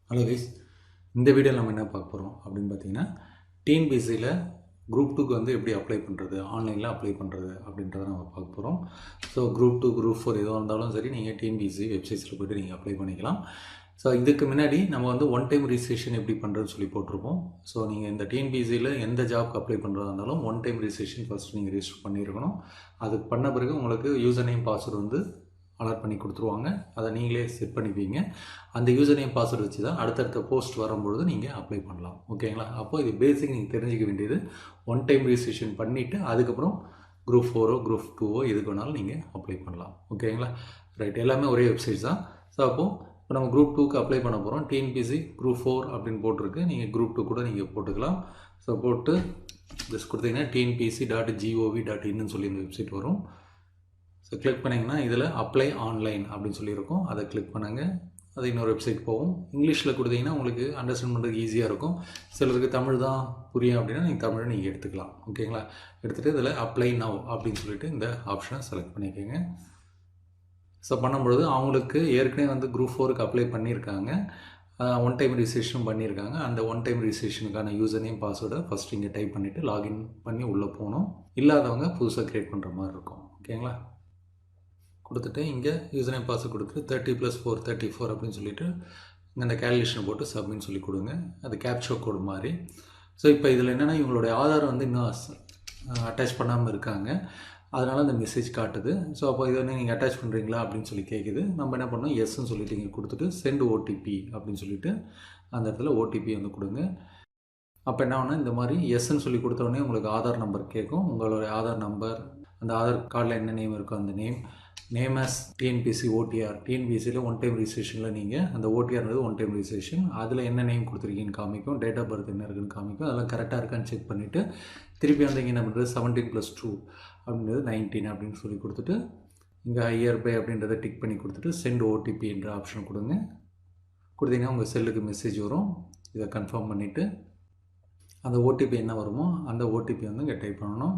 Hello guys, இந்த வீடியோவில் நம்ம என்ன பார்க்க போகிறோம் அப்படின்னு பார்த்தீங்கன்னா, டிஎன்பிஎஸ்சியில் குரூப் 2க்கு வந்து எப்படி அப்ளை பண்ணுறது, ஆன்லைனில் அப்ளை பண்ணுறது அப்படின்றத நம்ம பார்க்க போகிறோம். ஸோ குரூப் 2, குரூப் 4 எதுவாக இருந்தாலும் சரி, நீங்கள் டிஎன்பிஎஸ்சி வெப்சைட்ஸில் போய்ட்டு நீங்கள் அப்ளை பண்ணிக்கலாம். ஸோ இதுக்கு முன்னாடி நம்ம வந்து ஒன் டைம் ரிஜிஸ்ட்ரேஷன் எப்படி பண்ணுறதுன்னு சொல்லி போட்டிருப்போம். ஸோ நீங்கள் இந்த டிஎன்பிஎஸ்சியில் எந்த ஜாப்க்கு அப்ளை பண்ணுறதா இருந்தாலும் ஒன் டைம் ரிஜிஸ்ட்ரேஷன் ஃபஸ்ட்டு நீங்கள் ரிஜிஸ்டர் பண்ணியிருக்கணும். அது பண்ண பிறகு உங்களுக்கு யூசர் நேம் பாஸ்வேர்டு வந்து அலாட் பண்ணி கொடுத்துருவாங்க. அதை நீங்களே செட் பண்ணிப்பீங்க. அந்த யூசர் நேம் பாஸ்வேர்டு வச்சு தான் அடுத்தடுத்த போஸ்ட் வரும்பொழுது நீங்கள் அப்ளை பண்ணலாம். ஓகேங்களா? அப்போ இது பேசிக் நீங்கள் தெரிஞ்சிக்க வேண்டியது. ஒன் டைம் ரிஜிஸ்ட்ரேஷன் பண்ணிவிட்டு அதுக்கப்புறம் குரூப் 4ஓ குரூப் 2ஓ எதுக்கு வேணாலும் நீங்கள் அப்ளை பண்ணலாம். ஓகேங்களா? ரைட், எல்லாமே ஒரே வெப்சைட் தான். ஸோ இப்போ நம்ம குரூப் 2க்கு அப்ளை பண்ண போகிறோம். டிஎன்பிஎஸ்சி குரூப் 4 அப்படின்னு போட்டிருக்கு. நீங்கள் குரூப் 2 கூட நீங்கள் போட்டுக்கலாம். ஸோ போட்டு ஜஸ்ட் கொடுத்தீங்கன்னா tnpsc.gov.in சொல்லி இந்த வெப்சைட் வரும். ஸோ கிளிக் பண்ணிங்கன்னா இதில் அப்ளை ஆன்லைன் அப்படின்னு சொல்லியிருக்கோம். அதை கிளிக் பண்ணுங்கள். அது இன்னொரு வெப்சைட் போகும். இங்கிலீஷில் கொடுத்தீங்கன்னா உங்களுக்கு அண்டர்ஸ்டாண்ட் பண்ணுறதுக்கு ஈஸியாக இருக்கும். சிலருக்கு தமிழ் தான் புரியும் அப்படின்னா நீங்கள் தமிழை நீங்கள் எடுத்துக்கலாம். ஓகேங்களா? எடுத்துகிட்டு இதில் அப்ளை நவ் அப்படின்னு சொல்லிட்டு இந்த ஆப்ஷனை செலக்ட் பண்ணிக்கோங்க. ஸோ பண்ணும்பொழுது அவங்களுக்கு ஏற்கனவே வந்து குரூப் 4க்கு அப்ளை பண்ணியிருக்காங்க, ஒன் டைம் ரிஜிஸ்ட்ரேஷன் பண்ணியிருக்காங்க. அந்த ஒன் டைம் ரிஜிஸ்ட்ரேஷனுக்கான யூசர் நேம் பாஸ்வேர்டை ஃபஸ்ட் இங்கே டைப் பண்ணிவிட்டு லாகின் பண்ணி உள்ளே போகணும். இல்லாதவங்க புதுசாக க்ரியேட் பண்ணுற மாதிரி இருக்கும். ஓகேங்களா? கொடுத்துட்டு இங்கே யூசர் நேம் பாஸ்வேர்ட் கொடுத்துட்டு 30+4 34 அப்படின்னு சொல்லிட்டு இந்த கேல்குலேஷன் போட்டு சப்மிட் சொல்லி கொடுங்க. அது கேப்சா கோடு மாதிரி. ஸோ இப்போ இதில் என்னென்னா இவங்களுடைய ஆதார் வந்து இன்னும் அட்டாச் பண்ணாமல் இருக்காங்க. அதனால் அந்த மெசேஜ் காட்டுது. ஸோ அப்போ இதை வந்து நீங்கள் அட்டாச் பண்ணுறீங்களா அப்படின்னு சொல்லி கேட்குது. நம்ம என்ன பண்ணோம், எஸ்ன்னு சொல்லிட்டு இங்கே கொடுத்துட்டு சென்ட் ஓடிபி அப்படின்னு சொல்லிட்டு அந்த இடத்துல ஓடிபி வந்து கொடுங்க. அப்போ என்ன ஆகுனா இந்த மாதிரி எஸ்ன்னு சொல்லி கொடுத்தோடனே உங்களுக்கு ஆதார் நம்பர் கேட்கும். உங்களுடைய ஆதார் நம்பர், அந்த ஆதார் கார்டில் என்ன நேம் இருக்கோ அந்த நேம் ஆஸ் டிஎன்பிஎஸ்சி ஓடிஆர். டிஎன்பிஎஸ்சியில் ஒன் டைம் ரிஜிஸ்ட்ரேஷனில் நீங்கள் அந்த ஓடிஆர்ன்றது ஒன் டைம் ரிஜிஸ்ட்ரேஷன். அதில் என்ன நேம் கொடுத்துருக்கீங்கன்னு காமிக்கும், டேட் ஆஃப் பர்த் என்ன இருக்குன்னு காமிக்கும். அதெல்லாம் கரெக்டாக இருக்கான்னு செக் பண்ணிவிட்டு திருப்பி வந்து இங்கே என்ன பண்ணுறது 17+2 அப்படின்றது 19 அப்படின்னு சொல்லி கொடுத்துட்டு இங்கே ஹையர் பை அப்படின்றத டிக் பண்ணி கொடுத்துட்டு சென்ட் ஓடிபி என்ற ஆப்ஷன் கொடுங்க. கொடுத்தீங்கன்னா உங்கள் செல்லுக்கு மெசேஜ் வரும். இதை கன்ஃபார்ம் பண்ணிவிட்டு அந்த ஓடிபி என்ன வருமோ அந்த ஓடிபி வந்து இங்கே டைப் பண்ணணும்.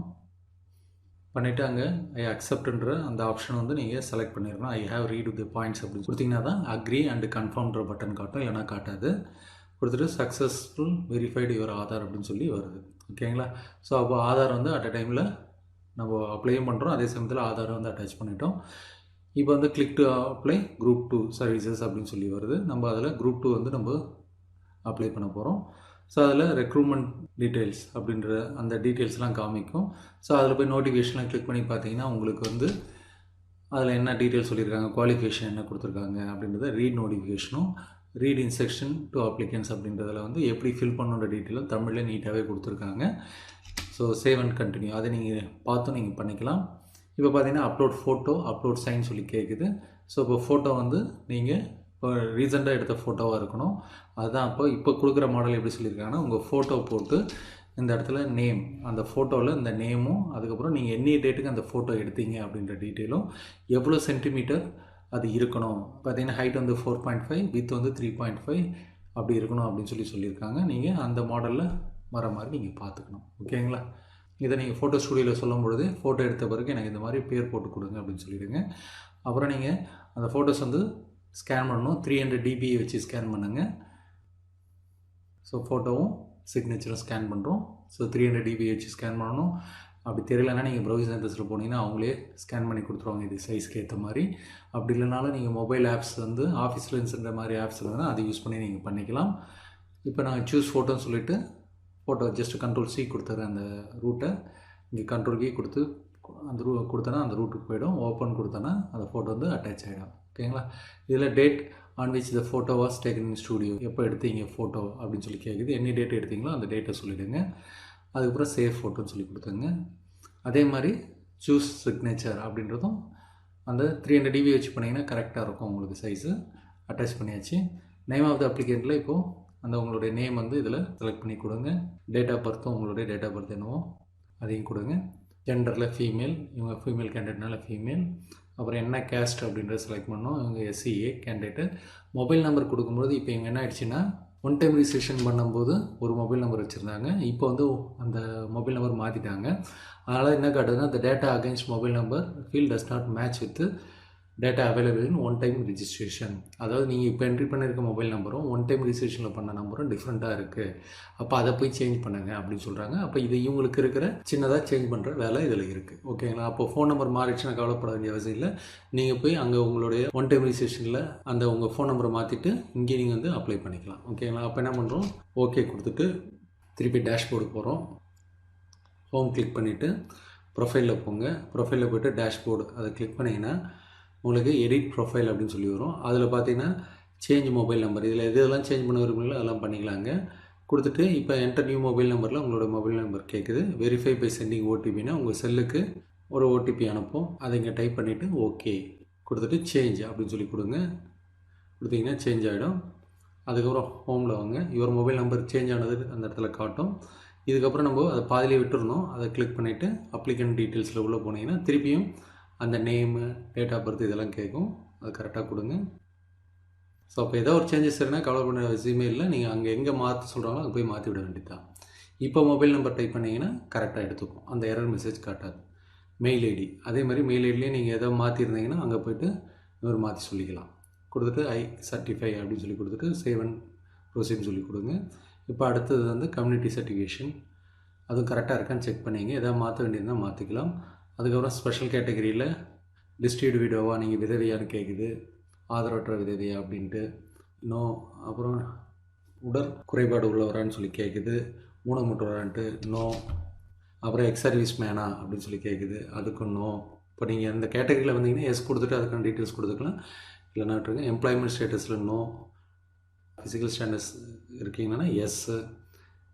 பண்ணிவிட்டு அங்கே ஐ அக்செப்ட்ன்ற அந்த ஆப்ஷன் வந்து நீங்கள் செலக்ட் பண்ணிடணும். I have read the points அப்படின்னு கொடுத்தீங்கன்னா தான் அக்ரி அண்ட் கன்ஃபார்ம்ன்ற பட்டன் காட்டும், இல்லைனா காட்டாது. கொடுத்துட்டு சக்ஸஸ்ஃபுல் வெரிஃபைடு யுவர் ஆதார் அப்படின்னு சொல்லி வருது. ஓகேங்களா? ஸோ அப்போ ஆதார் வந்து அட் அ டைமில் நம்ம அப்ளையும் பண்ணுறோம், அதே சமயத்தில் ஆதாரை வந்து அட்டாச் பண்ணிட்டோம். இப்போ வந்து click to apply group 2 services அப்படின்னு சொல்லி வருது. நம்ம அதில் குரூப் 2 வந்து நம்ம அப்ளை பண்ண போகிறோம். ஸோ அதில் ரெக்ரூட்மெண்ட் டீட்டெயில்ஸ் அப்படின்ற அந்த டீட்டெயில்ஸ்லாம் காமிக்கும். ஸோ அதில் போய் நோட்டிஃபிகேஷன்லாம் கிளிக் பண்ணி பார்த்தீங்கன்னா உங்களுக்கு வந்து அதில் என்ன டீட்டெயில்ஸ் சொல்லியிருக்காங்க, குவாலிஃபிகேஷன் என்ன கொடுத்துருக்காங்க அப்படின்றத ரீட் நோட்டிஃபிகேஷனும் ரீட் இன்ஸ்ட்ரக்ஷன் டு அப்ளிகன்ஸ் அப்படின்றதில் வந்து எப்படி ஃபில் பண்ணுற டீட்டெயிலும் தமிழில் நீட்டாகவே கொடுத்துருக்காங்க. ஸோ சேவ் அண்ட் கண்டினியூ அதை நீங்கள் பார்த்தும் நீங்கள் பண்ணிக்கலாம். இப்போ பார்த்தீங்கன்னா அப்லோட் ஃபோட்டோ, அப்லோட் சைன் சொல்லி கேட்குது. ஸோ இப்போ ஃபோட்டோ வந்து நீங்கள் இப்போ ரீசெண்டாக எடுத்த ஃபோட்டோவாக இருக்கணும். அதுதான் இப்போ கொடுக்குற மாடல் எப்படி சொல்லியிருக்காங்கன்னா உங்கள் ஃபோட்டோ போட்டு இந்த இடத்துல நேம், அந்த ஃபோட்டோவில் இந்த நேமும் அதுக்கப்புறம் நீங்கள் என்ன டேட்டுக்கு அந்த ஃபோட்டோ எடுத்தீங்க அப்படின்ற டீட்டெயிலும் எவ்வளோ சென்டிமீட்டர் அது இருக்கணும். பார்த்தீங்கன்னா ஹைட் வந்து 4.5, வித் வந்து 3.5 அப்படி இருக்கணும் அப்படின்னு சொல்லியிருக்காங்க. நீங்கள் அந்த மாடலில் வர மாதிரி நீங்கள் பார்த்துக்கணும். ஓகேங்களா? இதை நீங்கள் ஃபோட்டோ ஸ்டூடியோவில் சொல்லும் பொழுது ஃபோட்டோ எடுத்த பிறகு எனக்கு இந்த மாதிரி பேர் போட்டு கொடுங்க அப்படின்னு சொல்லிவிடுங்க. அப்புறம் நீங்கள் அந்த ஃபோட்டோஸ் வந்து ஸ்கேன் பண்ணணும். 300 dB வச்சு ஸ்கேன் பண்ணுங்க. ஸோ ஃபோட்டோவும் சிக்னேச்சரும் ஸ்கேன் பண்ணுறோம். ஸோ 300 dB வச்சு ஸ்கேன் பண்ணணும். அப்படி தெரியலன்னா நீங்கள் ப்ரௌசிங் சென்டர்ஸில் போனீங்கன்னா அவங்களே ஸ்கேன் பண்ணி கொடுத்துருவாங்க இது சைஸ்க்கு ஏற்ற மாதிரி. அப்படி இல்லைனாலும் நீங்கள் மொபைல் ஆப்ஸ் வந்து ஆஃபீஸ் லென்ஸுன்ற மாதிரி ஆப்ஸ் இருந்தால் அதை யூஸ் பண்ணி நீங்கள் பண்ணிக்கலாம். இப்போ நான் சூஸ் ஃபோட்டோன்னு சொல்லிவிட்டு ஃபோட்டோ ஜஸ்ட் Ctrl+C கொடுத்துறேன். அந்த ரூட்டை இங்கே Ctrl+V கொடுத்து அந்த கொடுத்தனா அந்த ரூட்டுக்கு போய்டும். ஓப்பன் கொடுத்தனா அந்த ஃபோட்டோ வந்து அட்டாச் ஆகிடும். ஓகேங்களா? இதில் date on which the photo was taken in studio, எப்போ எடுத்தீங்க ஃபோட்டோ அப்படின்னு சொல்லி கேட்குது. என்ன டேட் எடுத்தீங்களோ அந்த டேட்டை சொல்லிவிடுங்க. அதுக்கப்புறம் சேவ் ஃபோட்டோன்னு சொல்லி கொடுத்துங்க. அதே மாதிரி சூஸ் சிக்னேச்சர் அப்படின்றதும் அந்த 300 dB வச்சு பண்ணிங்கன்னா கரெக்டாக இருக்கும் உங்களுக்கு சைஸு. அட்டாச் பண்ணியாச்சு. நேம் ஆஃப் த அப்ளிகேண்ட்டில் இப்போது அந்த உங்களுடைய நேம் வந்து இதில் செலக்ட் பண்ணி கொடுங்க. டேட் ஆஃப் பர்த்தும் உங்களுடைய டேட் ஆஃப் பர்த் என்னவோ அதையும் கொடுங்க. ஜெண்டரில் ஃபீமேல், இவங்க ஃபீமேல் கேண்டிடேட்னால ஃபீமேல். அப்புறம் என்ன கேஸ்ட் அப்படின்றத செலக்ட் பண்ணோம். இவங்க SCA கேண்டிடேட்டு. மொபைல் நம்பர் கொடுக்கும்போது இப்போ இவங்க என்ன ஆயிடுச்சுன்னா ஒன் டைம் ரிஜிஸ்ட்ரேஷன் பண்ணும்போது ஒரு மொபைல் நம்பர் வச்சுருந்தாங்க. இப்போ வந்து அந்த மொபைல் நம்பர் மாற்றிட்டாங்க. அதனால் என்ன காட்டுதுன்னா the data against mobile number field does not match with data available in one time registration. அதாவது நீங்கள் இப்போ என்ட்ரி பண்ணியிருக்க மொபைல் நம்பரும் ஒன் டைம் ரிஜிஸ்ட்ரேஷனில் பண்ண நம்பரும் டிஃப்ரெண்ட்டாக இருக்குது. அப்போ அதை போய் சேஞ்ச் பண்ணுங்க அப்படின்னு சொல்கிறாங்க. அப்போ இது இவங்களுக்கு இருக்கிற சின்னதாக சேஞ்ச் பண்ணுற வேலை இதில் இருக்குது. ஓகேங்களா? அப்போ ஃபோன் நம்பர் மாறிடுச்சுன்னா கவலைப்பட வேண்டிய அவசியம் இல்லை. நீங்கள் போய் அங்கே உங்களுடைய ஒன் டைம் ரிஜிஸ்ட்ரேஷனில் அந்த உங்கள் ஃபோன் நம்பரை மாற்றிட்டு இங்கே நீங்கள் வந்து அப்ளை பண்ணிக்கலாம். ஓகேங்களா? அப்போ என்ன பண்ணுறோம், ஓகே கொடுத்துட்டு திருப்பி டேஷ்போர்டு போகிறோம். ஹோம் கிளிக் பண்ணிவிட்டு ப்ரொஃபைலில் போங்க. ப்ரொஃபைலில் போய்ட்டு டேஷ்போர்டு அதை கிளிக் பண்ணிங்கன்னா உங்களுக்கு எடிட் ப்ரொஃபைல் அப்படின்னு சொல்லி வரும். அதில் பார்த்தீங்கன்னா சேஞ்ச் மொபைல் நம்பர், இதில் எதெல்லாம் சேஞ்ச் பண்ண விரும்புங்களோ அதெல்லாம் பண்ணிக்கலாங்க. கொடுத்துட்டு இப்போ என்டர் நியூ மொபைல் நம்பரில் உங்களோட மொபைல் நம்பர் கேட்குது. வெரிஃபை பை சென்டிங் ஓடிபின்னா உங்கள் செல்லுக்கு ஒரு ஓடிபி அனுப்பும். அதை இங்கே டைப் பண்ணிவிட்டு ஓகே கொடுத்துட்டு சேஞ்ச் அப்படின்னு சொல்லி கொடுங்க. கொடுத்தீங்கன்னா சேஞ்ச் ஆகிடும். அதுக்கப்புறம் ஹோமில் வாங்க. யுவர் மொபைல் நம்பர் சேஞ்ச் ஆனது அந்த இடத்துல காட்டும். இதுக்கப்புறம் நம்ம அதை பாதியிலே விட்டுருந்தோம். அதை கிளிக் பண்ணிவிட்டு அப்ளிகண்ட் டீட்டெயில்ஸில் உள்ளே போனீங்கன்னா திருப்பியும் அந்த நேமு, டேட் ஆஃப் பர்த் இதெல்லாம் கேட்கும். அது கரெக்டாக கொடுங்க. ஸோ அப்போ ஏதோ ஒரு சேஞ்சஸ் இருந்தால் கவலை பண்ண அவசியமே இல்லை. நீங்கள் அங்கே எங்கே மாற்ற சொல்கிறாங்களோ அங்கே போய் மாற்றி விட வேண்டியதான். இப்போ மொபைல் நம்பர் டைப் பண்ணிங்கன்னா கரெக்டாக எடுத்துக்கும். அந்த எரர் மெசேஜ் காட்டாது. மெயில் ஐடி அதே மாதிரி மெயில் ஐடிலேயே நீங்கள் எதோ மாற்றிருந்தீங்கன்னா அங்கே போய்ட்டு இன்னொரு மாற்றி சொல்லிக்கலாம். கொடுத்துட்டு ஐ சர்டிஃபை அப்படின்னு சொல்லி கொடுத்துட்டு சேவ் அண்ட் ப்ரொசீட்னு சொல்லி கொடுங்க. இப்போ அடுத்தது வந்து கம்யூனிட்டி சர்டிஃபிகேஷன், அதுவும் கரெக்டாக இருக்கான்னு செக் பண்ணிங்க. எதாவது மாற்ற வேண்டியதுனால் மாற்றிக்கலாம். அதுக்கப்புறம் ஸ்பெஷல் கேட்டகரியில் டிஸ்ட்ரிபியூட் விடோவா, நீங்கள் விதவையான்னு கேட்குது. ஆதரவற்ற விதவையா அப்படின்ட்டு நோ. அப்புறம் உடற் குறைபாடு உள்ளவரான்னு சொல்லி கேட்குது. ஊனமுற்றவரான்ட்டு நோ. அப்புறம் எக்ஸ் சர்வீஸ் மேனா அப்படின்னு சொல்லி கேட்குது. அதுக்கும் நோ. இப்போ நீங்கள் அந்த கேட்டகரியில் வந்தீங்கன்னா எஸ் கொடுத்துட்டு அதுக்கான டீட்டெயில்ஸ் கொடுத்துக்கலாம். இல்லைனா விட்டுருங்க. எம்ப்ளாய்மெண்ட் ஸ்டேட்டஸில் நோ. ஃபிசிக்கல் ஸ்டாண்டர்ட்ஸ் இருக்கீங்கன்னா எஸ்ஸு.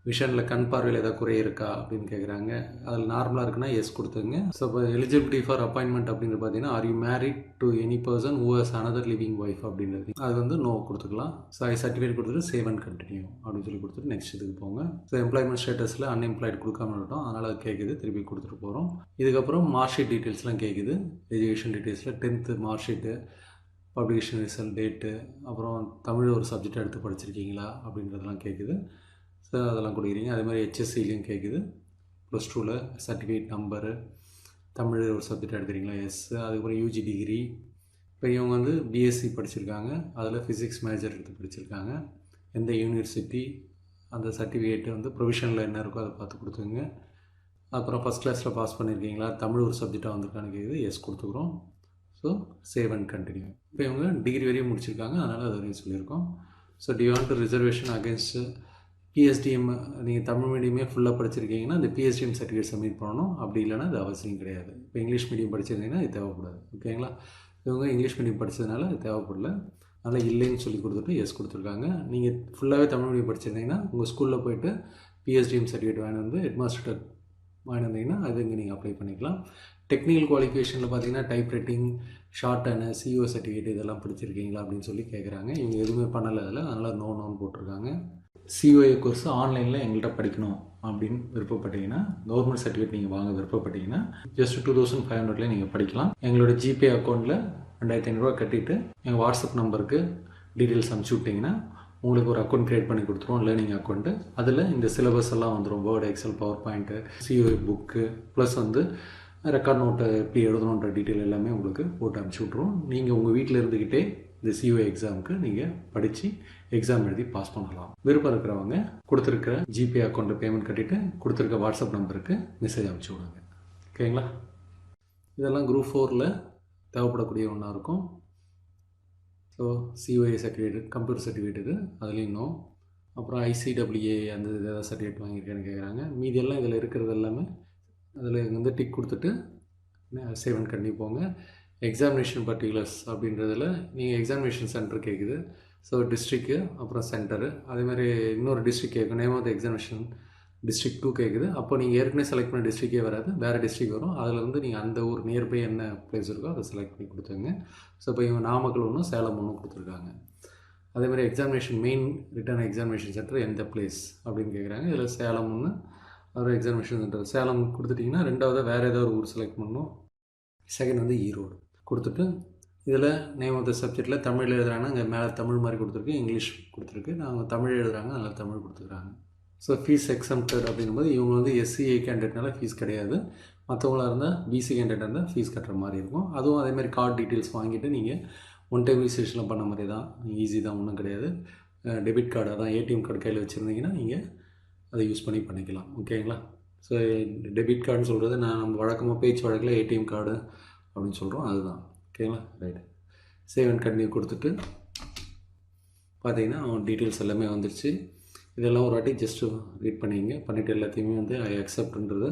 விஷனில் கண் பார்வையில் ஏதாவது குறை இருக்கா அப்படின்னு கேட்குறாங்க. அதில் நார்மலாக இருக்குன்னா எஸ் கொடுத்துங்க. ஸோ இப்போ எலிஜிபிலிட்டி ஃபார் அப்பாயின்மெண்ட் அப்படின்றது பார்த்தீங்கன்னா are you married to any person who has another living wife அப்படின்றது அது வந்து நோ கொடுத்துக்கலாம். ஸோ ஐ சர்டிஃபிகேட் கொடுத்துட்டு சேவ் அண்ட் கண்டினியூ அப்படின்னு சொல்லி கொடுத்துட்டு நெக்ஸ்ட் இதுக்கு போங்க. ஸோ எம்ப்ளாய்மெண்ட் ஸ்டேட்டஸில் அன்எம்ப்ளாய்டு கொடுக்காம விட்டோம், அதனால் அது கேட்குது. திருப்பி கொடுத்துட்டு போகிறோம். இதுக்கப்புறம் மார்க் ஷீட் டீட்டெயில்ஸ்லாம் கேட்குது. எஜுகேஷன் டீட்டெயில்ஸில் 10th mark sheet, publication result, date, அப்புறம் தமிழ் ஒரு சப்ஜெக்ட் எடுத்து படிச்சிருக்கீங்களா அப்படின்றதெல்லாம் கேட்குது. ஸோ அதெல்லாம் கொடுக்குறீங்க. அதே மாதிரி ஹெச்எஸ்சிலையும் கேட்குது. ப்ளஸ் டூவில் சர்டிஃபிகேட் நம்பரு, தமிழ் ஒரு சப்ஜெக்ட் எடுக்கிறீங்களா எஸ். அதுக்கப்புறம் யூஜி டிகிரி. இப்போ இவங்க வந்து பிஎஸ்சி படிச்சிருக்காங்க, அதில் ஃபிசிக்ஸ் மேஜர் எடுத்து படிச்சிருக்காங்க. எந்த யூனிவர்சிட்டி, அந்த சர்டிஃபிகேட்டு வந்து ப்ரொவிஷனில் என்ன இருக்கோ அதை பார்த்து கொடுத்துங்க. அப்புறம் ஃபஸ்ட் கிளாஸில் பாஸ் பண்ணியிருக்கீங்களா, தமிழ் ஒரு சப்ஜெக்டாக வந்திருக்கான்னு கேட்குது. எஸ் கொடுத்துக்குறோம். So save and continue. இப்போ இவங்க டிகிரி வரையும் முடிச்சிருக்காங்க, அதனால் அது வரையும் சொல்லியிருக்கோம். So do you want to reservation against PSTM, நீங்கள் தமிழ் மீடியமே ஃபுல்லாக படிச்சிருக்கீங்கன்னா அந்த பிஎஸ்டிஎம் சர்டிஃபிகேட் சப்மிட் பண்ணணும். அப்படி இல்லைனா அது அவசியம் கிடையாது. இப்போ இங்கிலீஷ் மீடியம் படிச்சிருந்தீங்கன்னா இது தேவைப்படாது. ஓகேங்களா? இவங்க இங்கிலீஷ் மீடியம் படித்ததுனால அது தேவைப்படல, அதனால் இல்லைன்னு சொல்லி கொடுத்துட்டு எஸ் கொடுத்துருக்காங்க. நீங்கள் ஃபுல்லாகவே தமிழ் மீடியம் படிச்சிருந்தீங்கன்னா உங்கள் ஸ்கூலில் போய்ட்டு பிஎஸ்டிஎம் சர்டிஃபிகேட் வாங்கிட்டு வந்து ஹெட்மாஸ்டர் வாங்கிட்டு வந்தீங்கன்னா அது இங்கே நீங்கள் அப்ளை பண்ணிக்கலாம். டெக்னிக்கல் குவாலிஃபிகேஷனில் பார்த்தீங்கன்னா type writing, short and CO certificate இதெல்லாம் படிச்சிருக்கீங்களா அப்படின்னு சொல்லி கேட்குறாங்க. இவங்க எதுவுமே பண்ணலை அதில், அதனால் நோன்னு போட்டிருக்காங்க. சிஓஏ கோர்ஸ் ஆன்லைனில் எங்கள்கிட்ட படிக்கணும் அப்படின்னு விருப்பப்பட்டீங்கன்னா, கவர்மெண்ட் சர்டிஃபிகேட் நீங்கள் வாங்க விருப்பப்பட்டீங்கன்னா ஜஸ்ட் 2500 நீங்கள் படிக்கலாம். எங்களோட ஜிபே அக்கௌண்ட்டில் 2500 கட்டிவிட்டு எங்கள் வாட்ஸ்அப் நம்பருக்கு டீட்டெயில்ஸ் அனுப்பிச்சி விட்டிங்கன்னா உங்களுக்கு ஒரு அக்கௌண்ட் க்ரியேட் பண்ணி கொடுத்துருவோம், லேர்னிங் அக்கௌண்ட்டு. அதில் இந்த சிலபஸ் எல்லாம் வந்துடும். Word, Excel, PowerPoint, COA book, plus வந்து ரெக்கார்ட் நோட்டை எப்படி எழுதணுன்ற டீட்டெயில் எல்லாமே உங்களுக்கு போட்டு அனுப்பிச்சி விட்ருவோம். நீங்கள் உங்கள் வீட்டில் இருந்துக்கிட்டே இந்த சிஓஏ எக்ஸாமுக்கு நீங்கள் படித்து எக்ஸாம் எழுதி பாஸ் பண்ணலாம். விருப்பம் இருக்கிறவங்க கொடுத்துருக்கிற ஜிபே அக்கௌண்ட்டு பேமெண்ட் கட்டிவிட்டு கொடுத்துருக்க வாட்ஸ்அப் நம்பருக்கு மெசேஜ் அனுப்பிச்சி விடுங்க. ஓகேங்களா? இதெல்லாம் குரூப் 4ல் தேவைப்படக்கூடிய ஒன்றா இருக்கும். So COA certificate, computer certificate இது, அதுலேயும் இன்னும் அப்புறம் ஐசிடபிள்யூஏ அந்த ஏதாவது சர்டிஃபிகேட் வாங்கியிருக்கேன்னு கேட்குறாங்க. மீதியெல்லாம் இதில் இருக்கிறது எல்லாமே அதில் வந்து டிக் கொடுத்துட்டு சேவ் அண்ட் கண்டினியூ போங்க. எக்ஸாமினேஷன் பர்டிகுலர்ஸ் அப்படின்றதில் நீங்கள் எக்ஸாமினேஷன் சென்டர் கேட்குது. ஸோ டிஸ்ட்ரிக்கு, அப்புறம் சென்டரு, அதேமாதிரி இன்னொரு டிஸ்ட்ரிக் கேட்கும். Name of the examination district 2 கேட்குது. அப்போ நீங்கள் ஏற்கனவே செலக்ட் பண்ண டிஸ்ட்ரிக்கே வராது, வேறு டிஸ்ட்ரிக் வரும். அதில் வந்து நீங்கள் அந்த ஊர் நியர்பை என்ன ப்ளேஸ் இருக்கோ அதை செலக்ட் பண்ணி கொடுத்துங்க. ஸோ இப்போ இவங்க நாமக்கல் ஒன்றும் சேலம் ஒன்றும் கொடுத்துருக்காங்க. அதேமாதிரி examination main return examination centre எந்த பிளேஸ் அப்படின்னு கேட்குறாங்க. இதில் சேலம் ஒன்று, அப்புறம் எக்ஸாமினேஷன் சென்டர் சேலம் கொடுத்துட்டிங்கன்னா ரெண்டாவது வேறு ஏதாவது ஒரு ஊர் செலக்ட் பண்ணணும். செகண்ட் வந்து ஈரோடு கொடுத்துட்டு இதில் நேம் ஆஃப் த சப்ஜெக்டில் தமிழ் எழுதுறாங்கன்னா இங்கே மேலே தமிழ் மாதிரி கொடுத்துருக்கு, இங்கிலீஷ் கொடுத்துருக்கு. நாங்கள் தமிழ் எழுதுறாங்க, அதனால் தமிழ் கொடுத்துருக்காங்க. ஸோ ஃபீஸ் எக்ஸம்ப்டட் அப்படிங்கும்போது இவங்க வந்து எஸ்சிஐ கேண்டிடேட்னால ஃபீஸ் கிடையாது. மற்றவங்களாக இருந்தால் பிசி கேண்டிடேட் இருந்தால் ஃபீஸ் கட்டுற மாதிரி இருக்கும். அதுவும் அதேமாதிரி கார்டு டீட்டெயில்ஸ் வாங்கிட்டு நீங்கள் ஒன் டைம் ரிஜிஸ்ட்ரேஷனில் பண்ண மாதிரி தான், ஈஸி தான், ஒன்றும் கிடையாது. டெபிட் கார்டு, அதான் ஏடிஎம் கார்டு கையில் வச்சுருந்தீங்கன்னா நீங்கள் அதை யூஸ் பண்ணி பண்ணிக்கலாம். ஓகேங்களா? ஸோ டெபிட் கார்டுன்னு சொல்கிறது நம்ம வழக்கமாக பேச்சு வழக்கில் ஏடிஎம் கார்டு அப்படின்னு சொல்கிறோம், அதுதான். ஓகேங்களா? ரைட். சேவ் அண்ட் கண்டினியூ கொடுத்துட்டு பார்த்தீங்கன்னா டீட்டெயில்ஸ் எல்லாமே வந்துடுச்சு. இதெல்லாம் ஒரு வாட்டி ஜஸ்ட்டு ரீட் பண்ணிங்க. பண்ணிவிட்டு எல்லாத்தையுமே ஐ அக்செப்ட்ன்றதை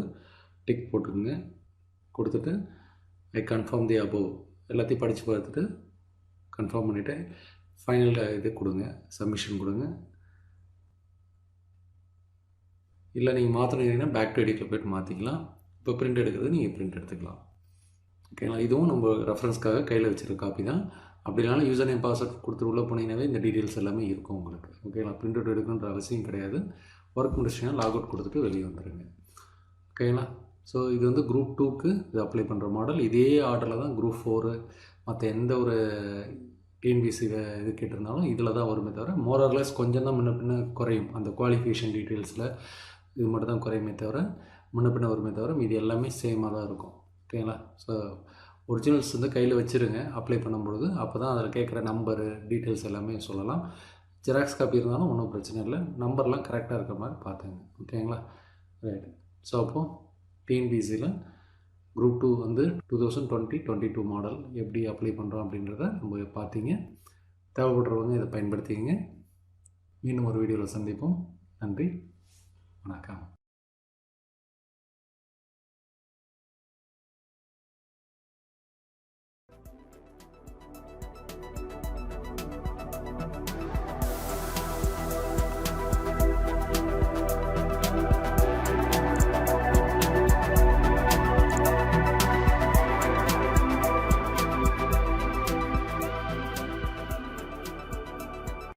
டிக் போட்டுக்குங்க. கொடுத்துட்டு ஐ கன்ஃபார்ம் தி அபோவ் எல்லாத்தையும் படித்து பார்த்துட்டு கன்ஃபார்ம் பண்ணிவிட்டு ஃபைனல் இது கொடுங்க, சப்மிஷன் கொடுங்க. இல்லை நீங்கள் மாற்றினீங்கன்னா பேக் டு எடிட்டில் போய்ட்டு மாற்றிக்கலாம். இப்போ பிரிண்ட் எடுக்கிறது நீங்கள் பிரிண்ட் எடுத்துக்கலாம். ஓகேங்களா? இதுவும் நம்ம ரெஃபரன்ஸ்க்காக கையில் வச்சுருக்க காப்பி தான். அப்படி இல்லைனாலும் யூசர் நேம் பாஸ்வேர்ட் கொடுத்து உள்ளே போனீங்கன்னாவே இந்த டீட்டெயில்ஸ் எல்லாமே இருக்கும் உங்களுக்கு. ஓகேங்களா? பிரிண்ட் அவுட் எடுக்கணுன்ற அவசியம் கிடையாது. ஒர்க் முடிச்சிங்கன்னா லாக் அவுட் கொடுத்துட்டு வெளியே வந்துடுங்க. ஓகேங்களா? ஸோ இது குரூப் 2க்கு இது அப்ளை பண்ணுற மாடல். இதே ஆர்டரில் தான் குரூப் 4 மற்ற எந்த ஒரு டிஎன்பிஎஸ்சி இது கேட்டிருந்தாலும் இதில் தான் வருமே தவிர, மோரர்லெஸ் கொஞ்சம் தான் முன்ன பின்ன குறையும். அந்த குவாலிஃபிகேஷன் டீட்டெயில்ஸில் இது மட்டும் தான் குறையுமே தவிர, முன்ன பின்ன வருமே தவிர மீதி எல்லாமே சேமாக தான் இருக்கும். ஓகேங்களா? ஸோ ஒரிஜினல்ஸ் கையில் வச்சுருங்க அப்ளை பண்ணும்பொழுது. அப்போ தான் அதில் கேட்குற நம்பரு டீட்டெயில்ஸ் எல்லாமே சொல்லலாம். ஜெராக்ஸ் காப்பி இருந்தாலும் ஒன்றும் பிரச்சனை இல்லை. நம்பர்லாம் கரெக்டாக இருக்கிற மாதிரி பார்த்துங்க. ஓகேங்களா? ரைட். ஸோ அப்போது டிஎன்பிஎஸ்சியில் குரூப் 2 2020-22 மாடல் எப்படி அப்ளை பண்ணுறோம் அப்படின்றத நம்ம பார்த்தீங்க. தேவைப்படுறவங்க இதை பயன்படுத்திக்கங்க. மீண்டும் ஒரு வீடியோவில் சந்திப்போம். நன்றி, வணக்கம்.